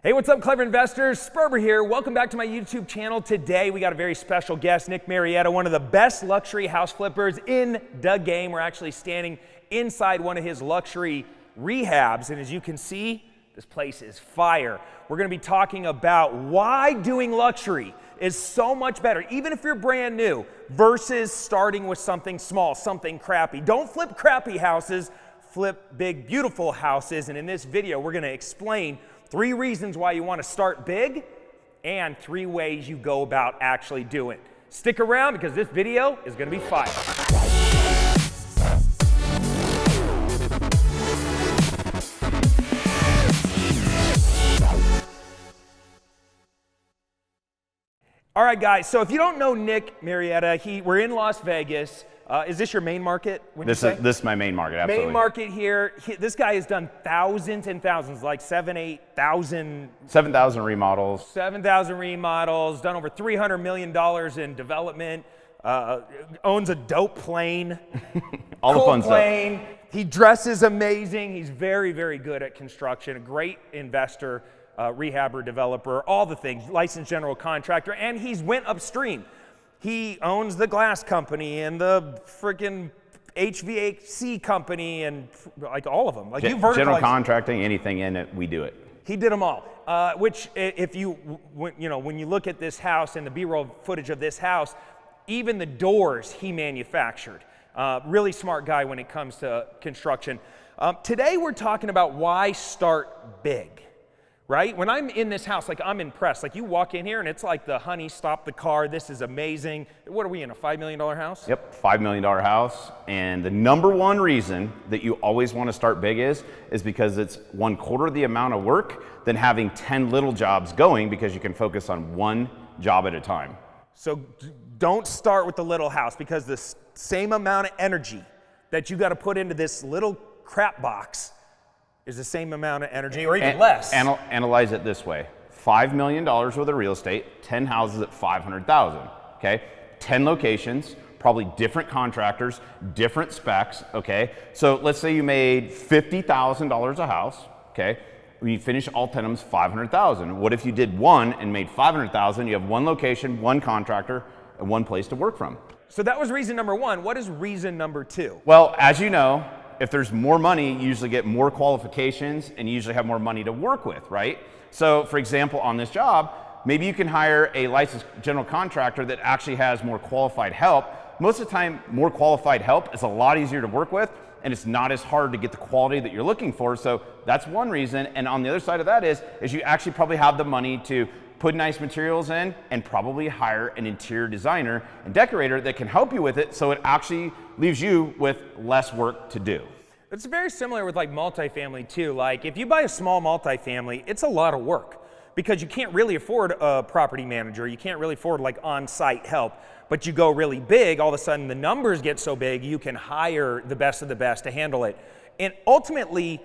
Hey, what's up, clever investors? Sperber here. Welcome back to my YouTube channel. Today, we got a very special guest, Nick Marietta, one of the best luxury house flippers in the game. We're actually standing inside one of his luxury rehabs, and as you can see, this place is fire. We're gonna be talking about why doing luxury is so much better, even if you're brand new, versus starting with something small, something crappy. Don't flip crappy houses, flip big, beautiful houses, and in this video, we're gonna explain 3 reasons why you want to start big and 3 ways you go about actually doing it. Stick around because this video is going to be fire. All right, guys, so if you don't know Nick Marietta, we're in Las Vegas. Is this your main market? This is my main market, absolutely. Main market here. This guy has done thousands and thousands, like 7,000 remodels. 7,000 remodels, done over $300 million in development, owns a dope plane. All the fun plane. stuff. He dresses amazing. He's very, very good at construction, a great investor, rehabber, developer, all the things, licensed general contractor, and he's went upstream. He owns the glass company and the freaking HVAC company and like all of them. Like you verticalize. General contracting, anything in it, we do it. He did them all. Which, if when you look at this house and the B-roll footage of this house, even the doors he manufactured. Really smart guy when it comes to construction. Today we're talking about why start big. Right? When I'm in this house, like I'm impressed. Like you walk in here and it's like the honey, stop the car. This is amazing. What are we in, a $5 million house? Yep, $5 million house. And the #1 reason that you always want to start big is because it's 1/4 the amount of work than having 10 little jobs going because you can focus on one job at a time. So don't start with the little house because the same amount of energy that you got to put into this little crap box is the same amount of energy or even less. Analyze it this way. $5 million worth of real estate, 10 houses at $500,000, okay? 10 locations, probably different contractors, different specs, okay? So let's say you made $50,000 a house, okay? When you finish all 10 of them, it's $500,000. What if you did one and made $500,000? You have one location, one contractor, and one place to work from. So that was reason #1. What is reason #2? Well, as you know, if there's more money, you usually get more qualifications and you usually have more money to work with, right? So for example, on this job, maybe you can hire a licensed general contractor that actually has more qualified help. Most of the time, more qualified help is a lot easier to work with and it's not as hard to get the quality that you're looking for. So that's one reason. And on the other side of that is you actually probably have the money to put nice materials in and probably hire an interior designer and decorator that can help you with it so it actually leaves you with less work to do. It's very similar with like multifamily too. Like if you buy a small multifamily, it's a lot of work because you can't really afford a property manager. You can't really afford like on-site help. But you go really big, all of a sudden the numbers get so big, you can hire the best of the best to handle it. And ultimately,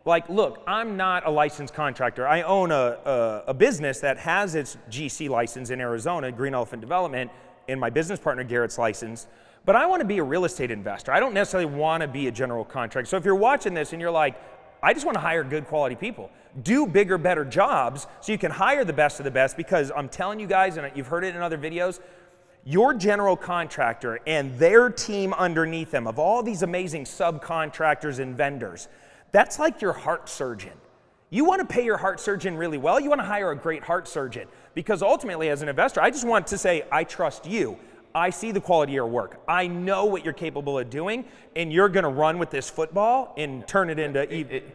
like, look, I'm not a licensed contractor. I own a business that has its GC license in Arizona, Green Elephant Development, and my business partner Garrett's licensed. But I want to be a real estate investor. I don't necessarily want to be a general contractor. So if you're watching this and you're like, I just want to hire good quality people, do bigger, better jobs so you can hire the best of the best, because I'm telling you guys, and you've heard it in other videos, your general contractor and their team underneath them of all these amazing subcontractors and vendors, that's like your heart surgeon. You want to pay your heart surgeon really well. You want to hire a great heart surgeon because ultimately as an investor, I just want to say, I trust you. I see the quality of your work. I know what you're capable of doing, and you're going to run with this football and turn it into...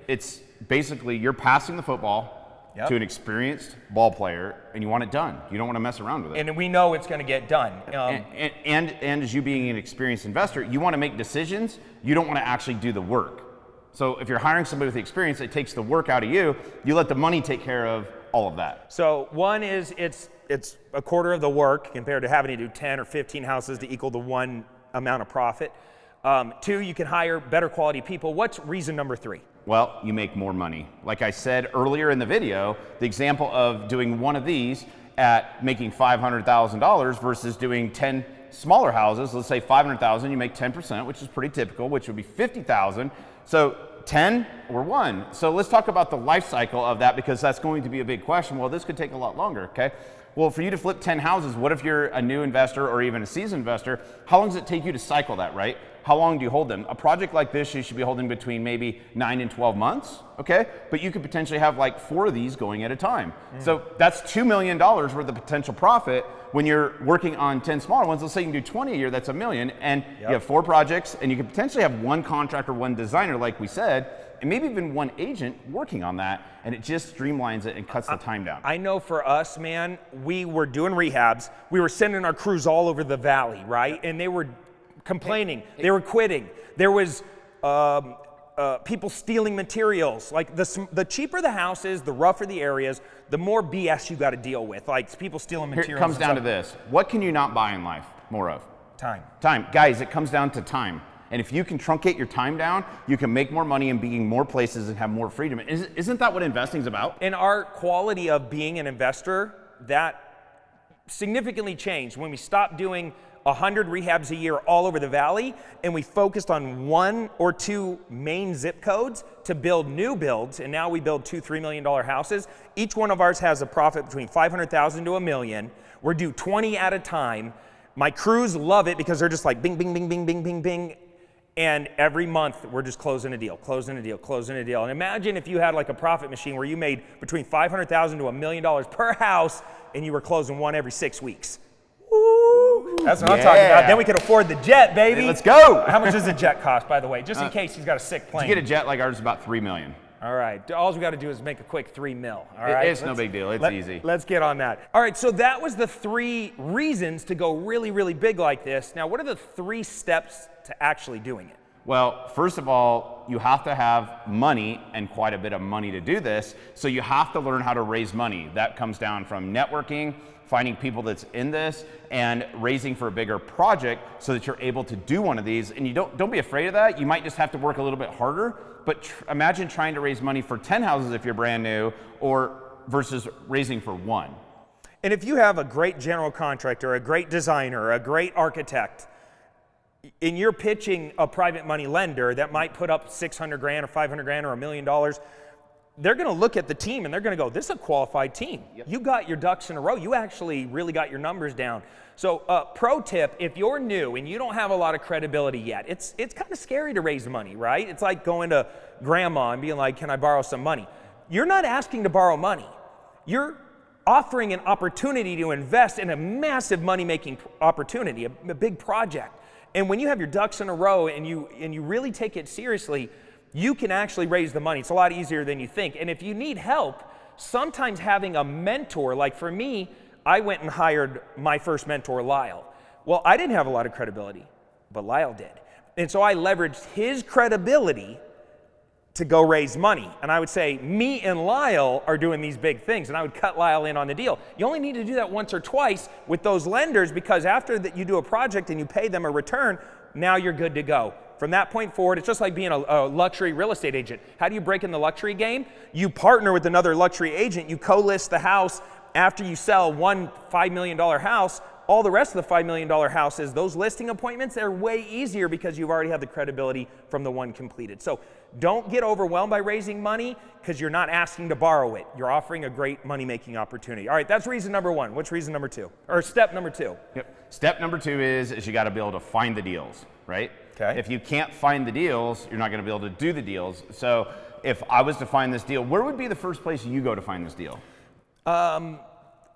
It's basically you're passing the football to an experienced ball player, and you want it done. You don't want to mess around with it. And we know it's going to get done. And as you being an experienced investor, you want to make decisions. You don't want to actually do the work. So if you're hiring somebody with experience, it takes the work out of you. You let the money take care of all of that. So one is it's 1/4 of the work compared to having to do 10 or 15 houses to equal the one amount of profit. 2, you can hire better quality people. What's reason #3? Well, you make more money. Like I said earlier in the video, the example of doing one of these at making $500,000 versus doing 10 smaller houses, let's say $500,000, you make 10%, which is pretty typical, which would be $50,000. So 10 or 1. So let's talk about the life cycle of that, because that's going to be a big question. Well, this could take a lot longer, okay? Well, for you to flip 10 houses, what if you're a new investor or even a seasoned investor? How long does it take you to cycle that, right? How long do you hold them? A project like this, you should be holding between maybe 9 and 12 months, okay? But you could potentially have like 4 of these going at a time. So that's $2 million worth of potential profit when you're working on 10 smaller ones. Let's say you can do 20 a year, that's $1 million, and you have 4 projects, and you could potentially have 1 contractor, 1 designer, like we said, and maybe even 1 agent working on that, and it just streamlines it and cuts the time down. I know for us, man, we were doing rehabs. We were sending our crews all over the valley, right? And they were complaining. They were quitting. There was people stealing materials. Like the cheaper the house is, the rougher the areas, the more BS you got to deal with. Like people stealing materials. Here it comes down to this. What can you not buy in life more of? Time. Time. Guys, it comes down to time. And if you can truncate your time down, you can make more money and be in more places and have more freedom. Isn't that what investing is about? And our quality of being an investor, that significantly changed when we stopped doing 100 rehabs a year all over the valley, and we focused on 1 or 2 main zip codes to build new builds, and now we build $2-3 million houses. Each one of ours has a profit between $500,000 to $1 million. We're due 20 at a time. My crews love it because they're just like bing, bing, bing, bing, bing, bing, bing. And every month we're just closing a deal, closing a deal, closing a deal. And imagine if you had like a profit machine where you made between $500,000 to $1 million per house, and you were closing 1 every 6 weeks. Woo! That's what I'm talking about. Then we could afford the jet, baby. Hey, let's go. How much does a jet cost, by the way? Just in case he's got a sick plane. To get a jet like ours is about $3 million. All right. All we got to do is make a quick $3 million. All right. It's no big deal. It's easy. Let's get on that. All right. So that was the 3 reasons to go really, really big like this. Now, what are the 3 steps to actually doing it? Well, first of all, you have to have money, and quite a bit of money, to do this. So you have to learn how to raise money. That comes down from networking, finding people that's in this, and raising for a bigger project so that you're able to do one of these. And you don't be afraid of that. You might just have to work a little bit harder, but imagine trying to raise money for 10 houses if you're brand new, or versus raising for 1. And if you have a great general contractor, a great designer, a great architect, and you're pitching a private money lender that might put up $600,000 or $500,000 or $1 million, they're going to look at the team and they're going to go, this is a qualified team. Yep. You got your ducks in a row. You actually really got your numbers down. So pro tip, if you're new and you don't have a lot of credibility yet, it's kind of scary to raise money, right? It's like going to grandma and being like, can I borrow some money? You're not asking to borrow money. You're offering an opportunity to invest in a massive money-making opportunity, a big project. And when you have your ducks in a row and you really take it seriously, you can actually raise the money. It's a lot easier than you think. And if you need help, sometimes having a mentor, like for me, I went and hired my first mentor, Lyle. Well, I didn't have a lot of credibility, but Lyle did. And so I leveraged his credibility to go raise money. And I would say, me and Lyle are doing these big things, and I would cut Lyle in on the deal. You only need to do that once or twice with those lenders, because after that you do a project and you pay them a return, now you're good to go. From that point forward, it's just like being a luxury real estate agent. How do you break in the luxury game? You partner with another luxury agent, you co-list the house. After you sell one $5 million house, all the rest of the $5 million houses, those listing appointments, they're way easier because you've already had the credibility from the one completed. So don't get overwhelmed by raising money, because you're not asking to borrow it. You're offering a great money-making opportunity. All right, that's reason number 1. What's reason number 2? Or step number 2? Yep. Step number 2 is you got to be able to find the deals, right? Okay. If you can't find the deals, you're not going to be able to do the deals. So if I was to find this deal, where would be the first place you go to find this deal?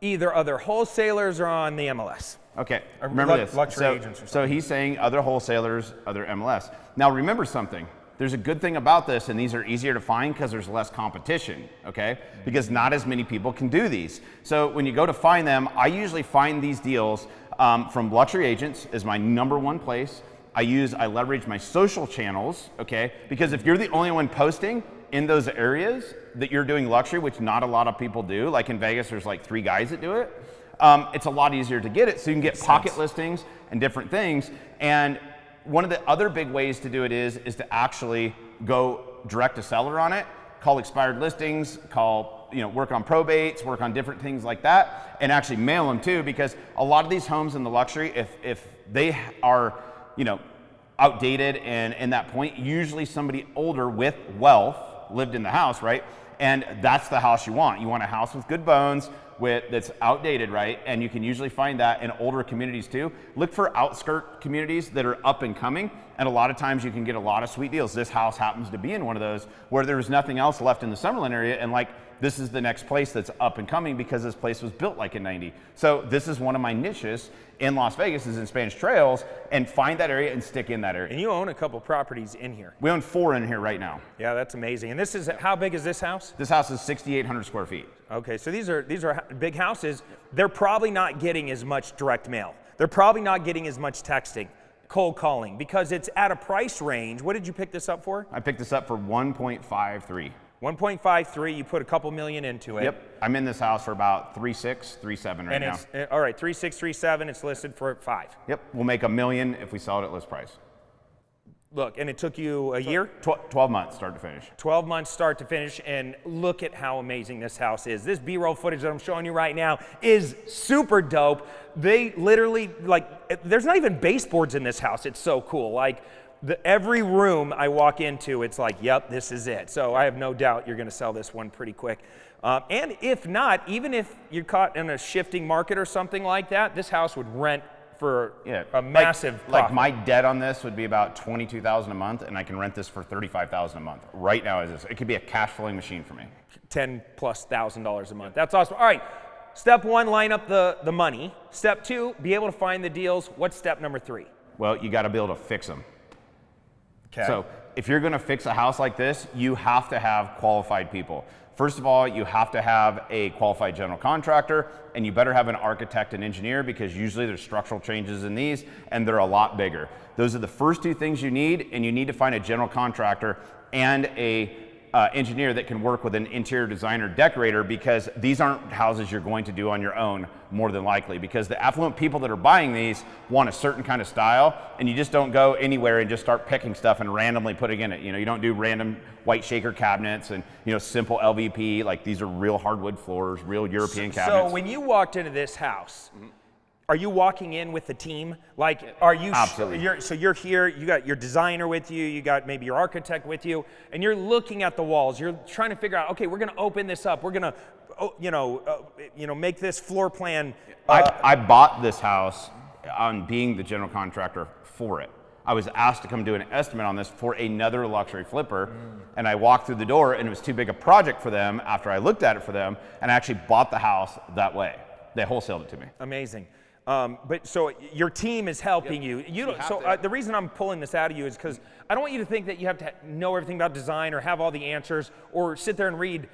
Either other wholesalers or on the MLS. Okay, remember this. Luxury agents or something. So he's saying other wholesalers, other MLS. Now remember something. There's a good thing about this, and these are easier to find because there's less competition, okay? Because not as many people can do these. So when you go to find them, I usually find these deals from luxury agents is my number 1 place. I leverage my social channels, okay? Because if you're the only one posting in those areas that you're doing luxury, which not a lot of people do, like in Vegas, there's like 3 guys that do it, it's a lot easier to get it. So you can get pocket listings and different things. And one of the other big ways to do it is to actually go direct to seller on it, call expired listings, work on probates, work on different things like that, and actually mail them too, because a lot of these homes in the luxury, if they are, outdated and in that point, usually somebody older with wealth lived in the house, right? And that's the house you want. You want a house with good bones, that's outdated, right? And you can usually find that in older communities too. Look for outskirt communities that are up and coming, and a lot of times you can get a lot of sweet deals. This house happens to be in one of those where there's nothing else left in the Summerlin area, and like, this is the next place that's up and coming because this place was built like in 90. So this is one of my niches in Las Vegas, is in Spanish Trails, and find that area and stick in that area. And you own a couple properties in here. We own 4 in here right now. Yeah, that's amazing. And this is, how big is this house? This house is 6,800 square feet. Okay, so these are big houses. They're probably not getting as much direct mail. They're probably not getting as much texting, cold calling, because it's at a price range. What did you pick this up for? I picked this up for 1.53. 1.53, you put a couple million into it. Yep, I'm in this house for about 3.6, 3.7 right now. It's, all right, 3.6, 3.7, it's listed for 5. Yep, we'll make $1 million if we sell it at list price. Look, and it took you a year? 12 months start to finish. 12 months start to finish, and look at how amazing this house is. This B-roll footage that I'm showing you right now is super dope. They literally, like, there's not even baseboards in this house. It's so cool. Like, every room I walk into, it's like, yep, this is it. So I have no doubt you're gonna sell this one pretty quick. And if not, even if you're caught in a shifting market or something like that, this house would rent for a massive profit. Like my debt on this would be about $22,000 a month, and I can rent this for $35,000 a month. Right now, it could be a cash flowing machine for me. $10,000+ a month. That's awesome. All right, step 1, line up the money. Step 2, be able to find the deals. What's step number 3? Well, you got to be able to fix them. Okay. So if you're going to fix a house like this, you have to have qualified people. First of all, you have to have a qualified general contractor, and you better have an architect and engineer, because usually there's structural changes in these and they're a lot bigger. Those are the first 2 things you need, and you need to find a general contractor and a engineer that can work with an interior designer decorator, because these aren't houses you're going to do on your own, more than likely, because the affluent people that are buying these want a certain kind of style, and you just don't go anywhere and just start picking stuff and randomly putting in it. You know, you don't do random white shaker cabinets and, you know, simple LVP. Like, these are real hardwood floors, real European cabinets. So when you walked into this house, are you walking in with the team? Like, are you? Absolutely. So you're here, you got your designer with you, you got maybe your architect with you, and you're looking at the walls. You're trying to figure out, okay, we're gonna open this up. We're gonna, make this floor plan. I bought this house on being the general contractor for it. I was asked to come do an estimate on this for another luxury flipper, and I walked through the door, and it was too big a project for them after I looked at it for them, and I actually bought the house that way. They wholesaled it to me. Amazing. But so your team is helping you. The reason I'm pulling this out of you is because I don't want you to think that you have to know everything about design or have all the answers or sit there and read,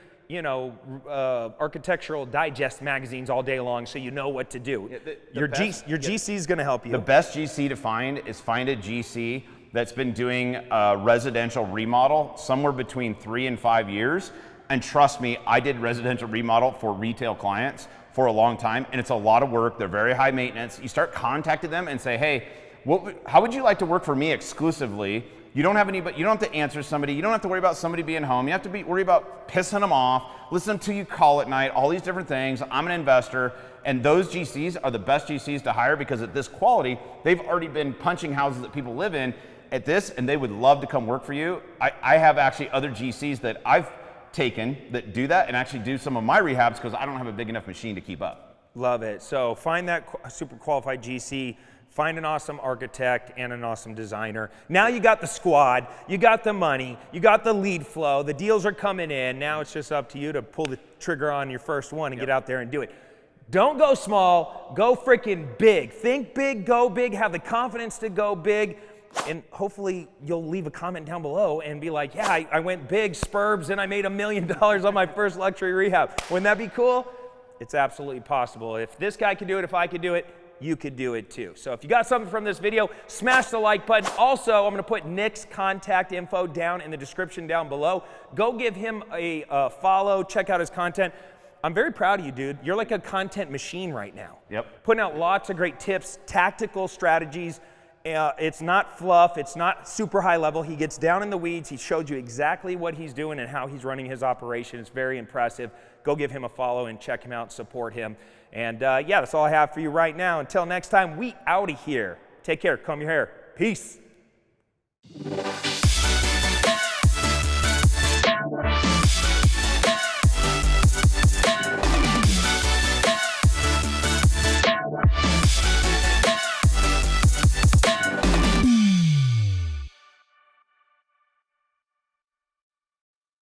architectural digest magazines all day long so you know what to do. Your GC is going to help you. The best GC to find is find a GC that's been doing a residential remodel somewhere between 3 and 5 years. And trust me, I did residential remodel for retail clients for a long time, and it's a lot of work. They're very high maintenance. You start contacting them and say, hey, how would you like to work for me exclusively? You don't have anybody, you don't have to answer somebody, you don't have to worry about somebody being home, you have to worry about pissing them off, listen to you call at night, all these different things. I'm an investor, and those GCs are the best GCs to hire, because at this quality, they've already been punching houses that people live in at this, and they would love to come work for you. I have actually other GCs that I've taken that do that and actually do some of my rehabs, because I don't have a big enough machine to keep up. Love it. So find that super qualified GC, find an awesome architect and an awesome designer. Now you got the squad, you got the money, you got the lead flow, the deals are coming in. Now it's just up to you to pull the trigger on your first one and get out there and do it. Don't go small, go freaking big. Think big, go big, have the confidence to go big. And hopefully you'll leave a comment down below and be like, yeah, I went big, Spurbs, and I made $1 million on my first luxury rehab. Wouldn't that be cool? It's absolutely possible. If this guy could do it, if I could do it, you could do it too. So if you got something from this video, smash the like button. Also, I'm gonna put Nick's contact info down in the description down below. Go give him a follow, check out his content. I'm very proud of you, dude. You're like a content machine right now. Yep. Putting out lots of great tips, tactical strategies. It's not fluff, it's not super high level. He gets down in the weeds. He showed you exactly what he's doing and how he's running his operation. It's very impressive. Go give him a follow and check him out, support him. And yeah, that's all I have for you right now. Until next time, we out of here. Take care, comb your hair. Peace.